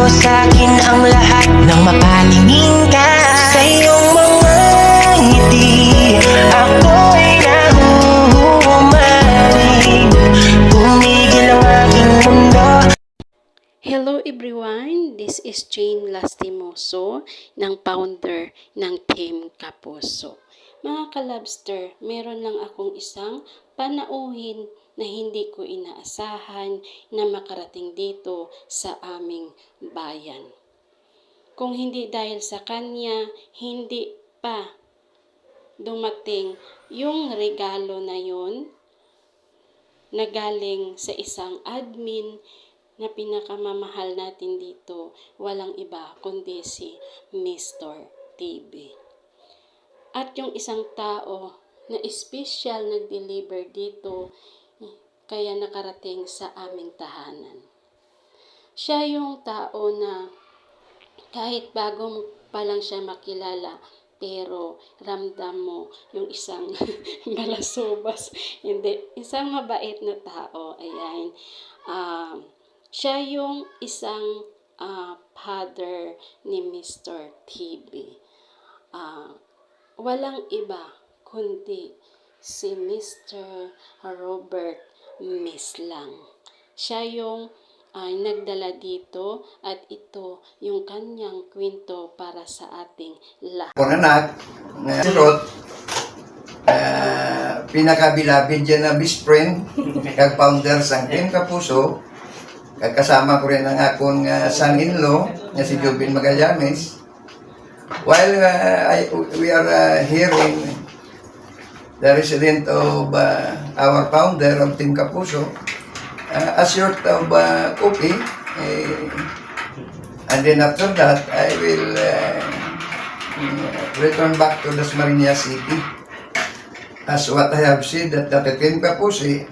sa'kin ang lahat ng mapaningin ka. Sa iyong mga ngiti, ako'y nahuhumaling. Tumigil ang aking mundo. Hello everyone, this is Jane Lastimoso, ng founder ng Team Kapuso. Mga kalabster, meron lang akong isang panauhin na hindi ko inaasahan na makarating dito sa aming bayan. Kung hindi dahil sa kanya, hindi pa dumating yung regalo na yun na galing sa isang admin na pinakamamahal natin dito, walang iba kundi si Mr. TV. At yung isang tao na espesyal nag-deliver dito, kaya nakarating sa aming tahanan. Siya yung tao na kahit bago pa lang siya makilala, pero ramdam mo yung isang balasobas, hindi, isang mabait na tao. Ayan. Siya yung isang father ni Mr. TV. Walang iba kundi si Mr. Robert Mislang. Siya yung nagdala dito at ito yung kanyang kwento para sa ating lahat. Kung anak, si Rod, pinakabilabid dyan na best friend, kag founder sang Team Kapuso, kag kasama ko rin ang akong son-in-law, na si Jubin Magallanes. While we are here in the resident of our founder of Team Kapuso, a short of coffee, and then after that, I will return back to Dasmariñas City. As what I have said, that the Team Kapuso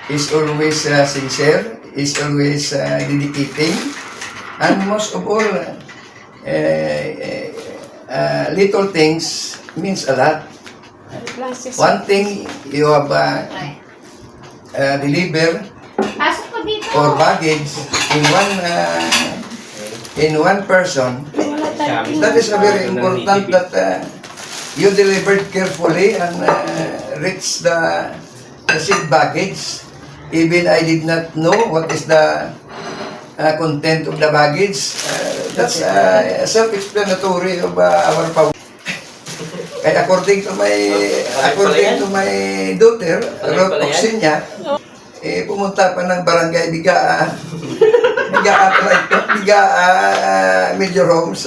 is always sincere, is always dedicating, and most of all, little things means a lot. One thing you have delivered or baggage in one person, that is a very important that you delivered carefully and reached the seat baggage. Even I did not know what is the content of the baggage. That's self-explanatory of our power. According to my daughter, Roxenia, pumunta pa ng barangay Bigaa, Major Homes,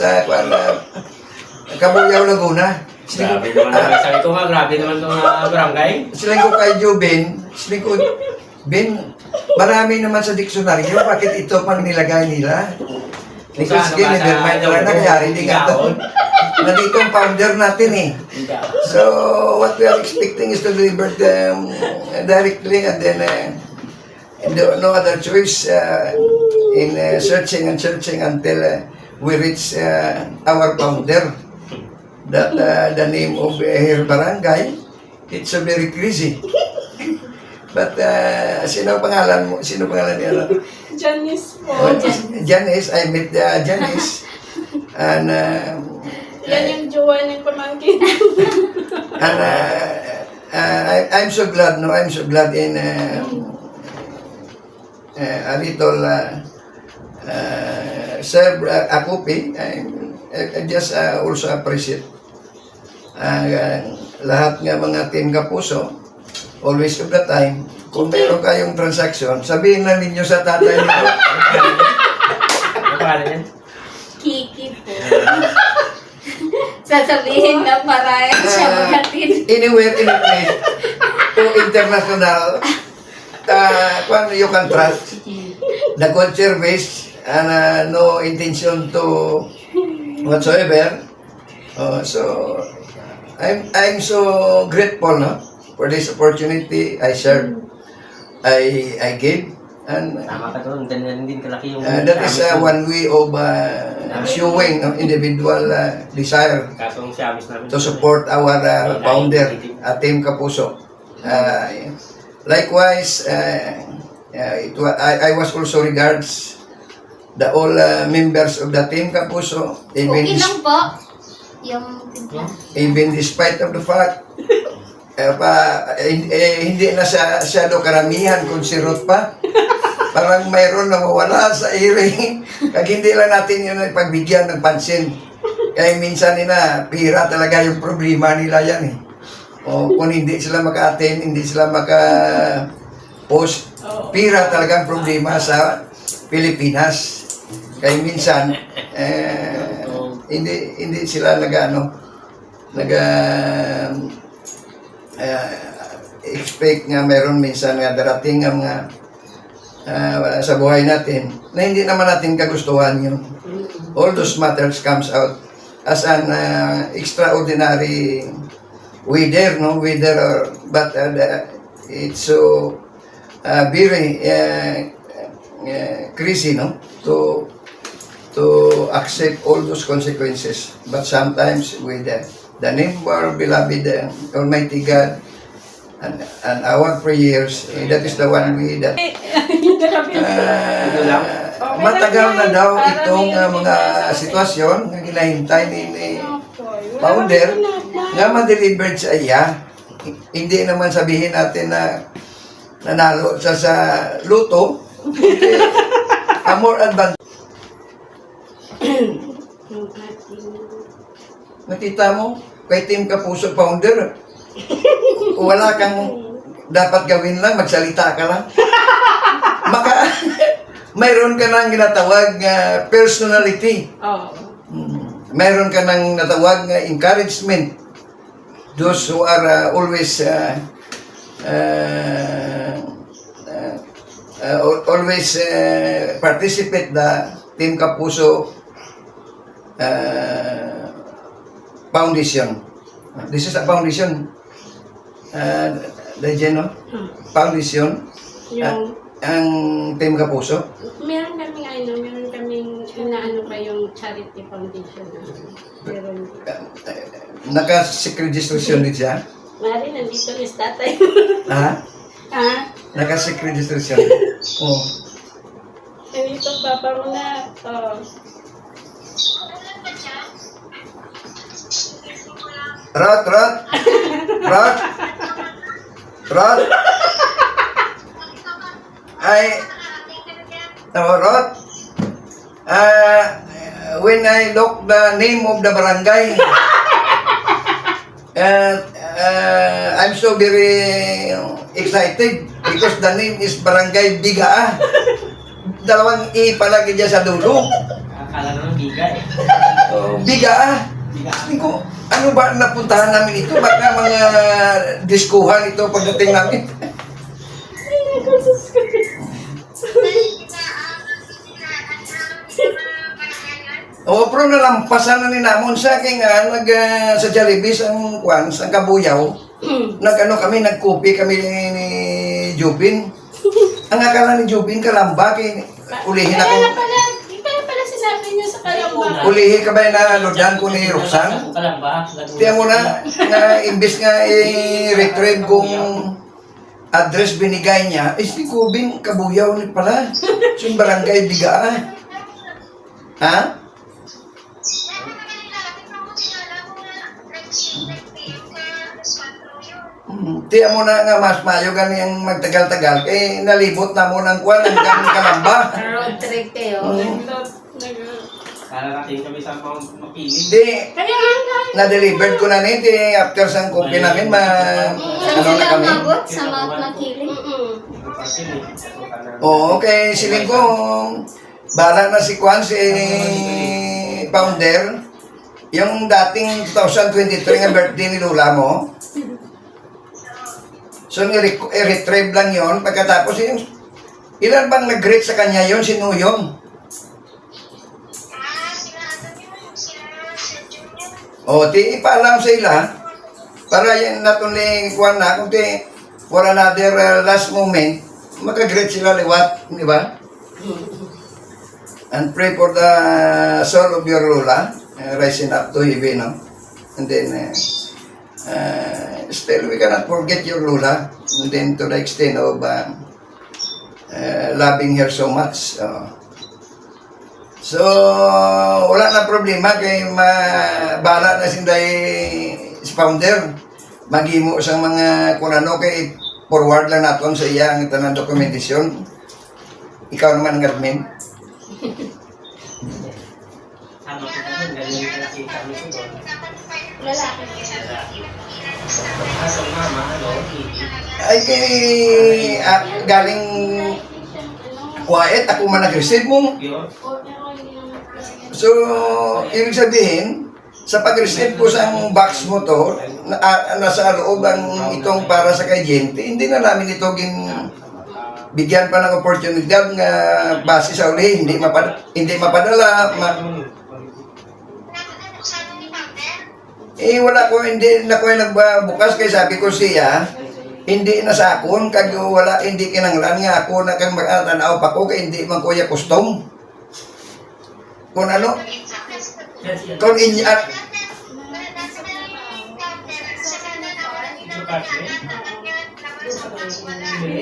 Cabuyao, Laguna. Grabe naman naman. Sabi ko nga, grabe naman itong barangay. Siling ko kay Jubin, siling ko, Ben, marami naman sa diksyonaryo, bakit ito pang nilagay nila? Because never mind na nangyari, hindi nga ito. Nandito ang founder natin eh. So, what we are expecting is to deliver them directly and then no other choice in searching until we reach our founder. That the name of her barangay, it's so very crazy. But sino pangalan mo? Sino pangalan niya? Janice po. Janice, I met Janice. And Yan yung jowa ng pamangkin. and I'm so glad, no? I'm so glad in a little serve a coffee. I just also appreciate lahat nga mga Team Kapuso, always of the time, kung meron kayong transaction, sabihin na ninyo sa tatay nito. Ano pangalan yan? Kiki po. Sasabihin na para siya maghatid. Anywhere, any place, to international, you can trust the good service and no intention to whatsoever. So I'm so grateful, no, for this opportunity I shared, I gave, and Tama ka doon, din kalaki yung... that is one way of showing individual desire Kasong si Amis namin. to support our founder, Team Kapuso. Likewise, I was also regards the all members of the Team Kapuso, even, Okay lang po. Yung timpla. even despite of the fact, hindi na siya karamihan kung si Ruth pa. Parang mayroon na mawala sa iri. Kag hindi lang natin yun pagbigyan ng pansin. Kaya minsan nila, pira talaga yung problema nila yan eh. O kung hindi sila maka-attend, hindi sila maka-post, pira talagang problema sa Pilipinas. Kaya minsan, hindi sila expect nga meron minsan nga darating ang sa buhay natin na hindi naman natin kagustuhan yun. All those matters comes out as an extraordinary weather, but it's so very crazy, to accept all those consequences. But sometimes with the name of our beloved Almighty God and our prayers, that is the one way that matagal na daw itong mga sitwasyon na ginahintay ni Founder nga ma-delivered sa iya. Hindi naman sabihin natin na nanalo sa luto. A more advanced. Nakita mo, kay Team Kapuso Founder, wala kang dapat gawin lang, magsalita ka lang. Mayroon ka nang ginatawag nga personality. Mayroon ka nang natawag nga encouragement. Those who are always participate the Team Kapuso Foundation. This is a foundation. Foundation. Ang Team Kapuso. Meron kaming inaano pa yung charity foundation. Meron. Naka-secret-registration din siya? Mari, nandito is tatay. Ha? Ha? Naka-secret-registration. Oo. Nandito papa mo na. Rod. Rod. When I look the name of the barangay, I'm so very excited because the name is Barangay Bigaa. Dalawang I palagi dyan sa dulo. Akala naman biga eh. Bigaa. Sabi ko, ano ba napuntahan namin ito? Baka mga diskuhan ito pagdating namin. Pero nalampasan na ni namon sa aking sa Jollibee ang ang Kabuyaw. Nagkopi kami ni Jubin. Ang akala ni Jubin kalamba ulihin ako. Kaya pala sinabi niyo sa kalamba. Ulihin ka ba na lodan ko ni Roxanne? Tiyan mo na, imbis nga i-retrieve kong address binigay niya, si Jubin Kabuyaw ni pala. So yung Barangay Bigaa. Ha? Tiyan mo na nga mas mayo ganyan magtagal-tagal kay nalibot na mo ng kwan hanggang Kalamba. Road trip kayo. Kala natin kami sa makinig. Di, na-delivered ko na nito after sang copy namin Saan na sila kami. umabot? Sa Mount Makiling? Oo, okay, siling ko bala na si Kwan, si Founder, yung dating 2023 nga birthday ni Lula mo. So, i-retrieve lang yon. Pagkatapos, ilan bang nag-greet sa kanya yon? Sino yun? O, ipaalam sa ila. Para yan not only kuwan na, kundi for another last moment, maka-greet sila liwat, di ba? And pray for the soul of your Lola, rising up to heaven, no? And then, still we cannot forget your Lola, and then to the extent of loving her so much. So, wala na problema kay bala na sinday si founder. Maghimo sa mga kung ano kay forward lang naton sa iyang tanang dokumentasyon. Ikaw naman ang admin. Sama ko naman, ganyan yung nakita mo ko. Lalaki. Kaso mama, ano, Ay kay galing quiet ako man nag-receive mo. yun. So, ibig sabihin, sa pag-receive ko sa box mo to, nasa loob ang itong para sa kay Gente, hindi na namin ito bigyan pa ng oportunidad nga base sa uli, hindi mapadala. Wala ko, hindi na ko nagbukas kay sabi ko siya, hindi na sa akon, kag wala, hindi kinanglan nga ako na kang mag-atanaw pa ko, kay hindi man kuya custom. Kung ano, kung inyat,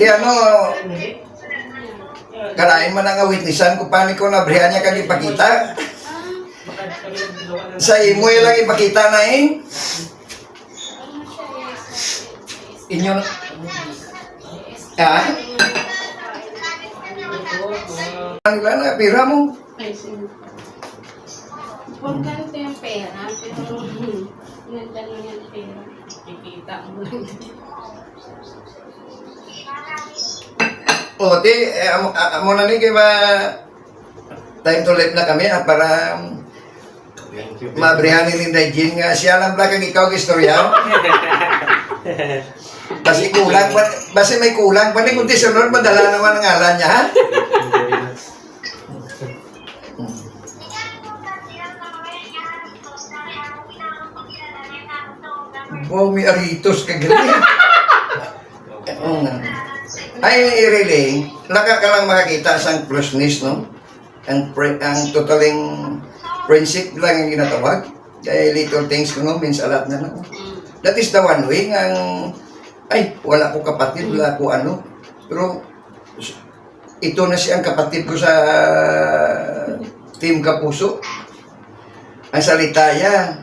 ano, kalain man ang witnessan kung paano ko nabrihan niya kag ipakita. Sa imo lang ipakita na Inyo, ang na, pira mo. Ay, sige. Huwag ganito yung pera, pero nandun yung pera. Kikita mo lang. O, amo na ni kay time to live na kami para mabrihan ni Linda Jean nga siya lang ba kang ikaw istorya. Basi kulang pa, basi may kulang pa ni kung tisunod madala naman ang ngalan niya ha. Wow, may aritos ka galing. Ay, really, laka ka lang makakita sa plusness, no? Ang totaling friendship lang ang ginatawag. Kaya little things ko, no, means a lot na, no? That is the one way, ay, wala ko kapatid, wala ko ano. Pero, ito na siyang kapatid ko sa Team Kapuso. Ang salita niya,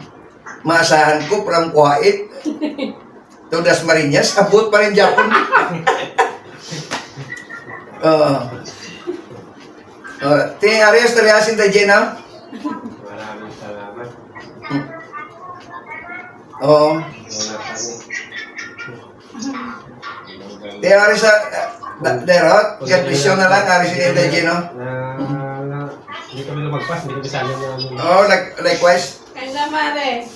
maasahan ko from quiet to Dasmariñas, abot pa rin Japon. Tingin Arias, taliasin tayo dyan, ha? Maraming salamat. Oo. Wala kami. Tingin Arias, derot, gadmisyon na lang, Arias tayo dyan, no? Hindi kami lumagpas, hindi kami sana namin. Oo, likewise. Kaya mare.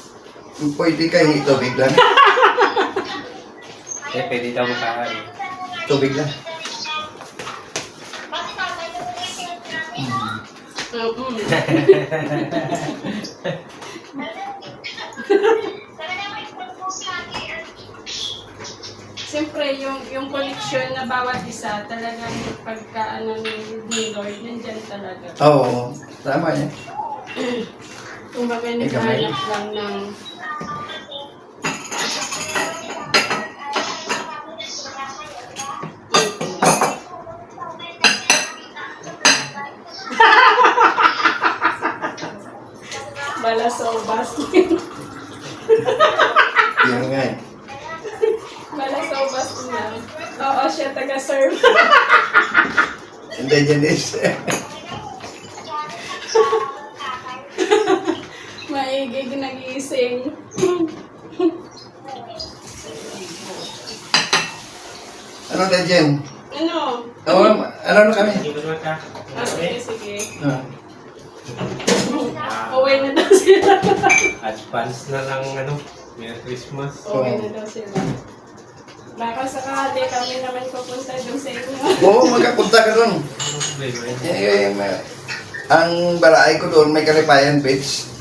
Pwede kayo tubig lang. Pwede daw makahain. Tubig lang. Siyempre, yung connection na bawat isa, talagang pagka ni Lord, nandyan talaga. Oo, tama yan. Kung baka naghanap lang ng Balasobas. Yan nga eh. Balasobas na. Oo, siya taga-serve. Hindi dyan is. Maigig nagising. Ano tayo dyan? Ano? Oo, ano na kami? Hindi ko naman ka. Sige, sige. Ah. Uwi na daw sila. Advance na lang, ano, Merry Christmas. Uwi na daw sila. Baka sakali kami naman pupunta doon sa inyo. Oo, magkapunta ka doon. Ano problema yun? Ang balaay ko doon, may Kalipayan Beach.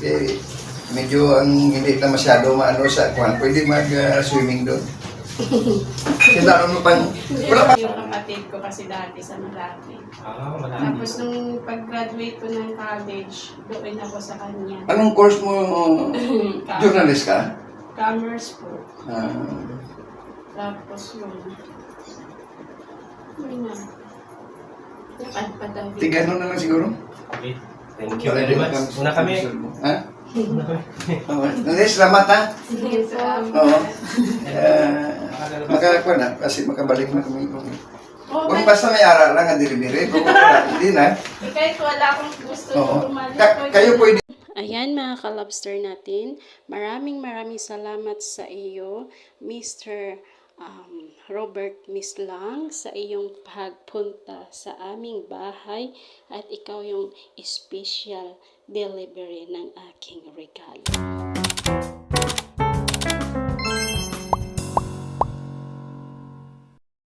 Medyo hindi na masyado maano sa kwan. Pwede mag-swimming doon. Sila mo pang... Wala pa. Yung kapatid ko kasi dati sa Malate. Malaki. Tapos nung pag-graduate ko ng college, doon ako sa kanya. Anong course mo? Journalist ka? Commerce po. Ah. Tapos yun. Yun na. Napadpad ang Tigano na lang siguro. Okay. Thank you very much. Una kami. Ha? Salamat ha. Sige, Oo. Makakuha na, kasi makabalik na kami. Oh, Kung basta may ara lang ang delivery, kung wala, hindi na. kahit wala akong gusto Oo. bumalik. Kayo pwede. Ayan mga ka-lobster natin, maraming salamat sa iyo, Mr. Robert Mislang, sa iyong pagpunta sa aming bahay at ikaw yung special delivery ng aking regalo.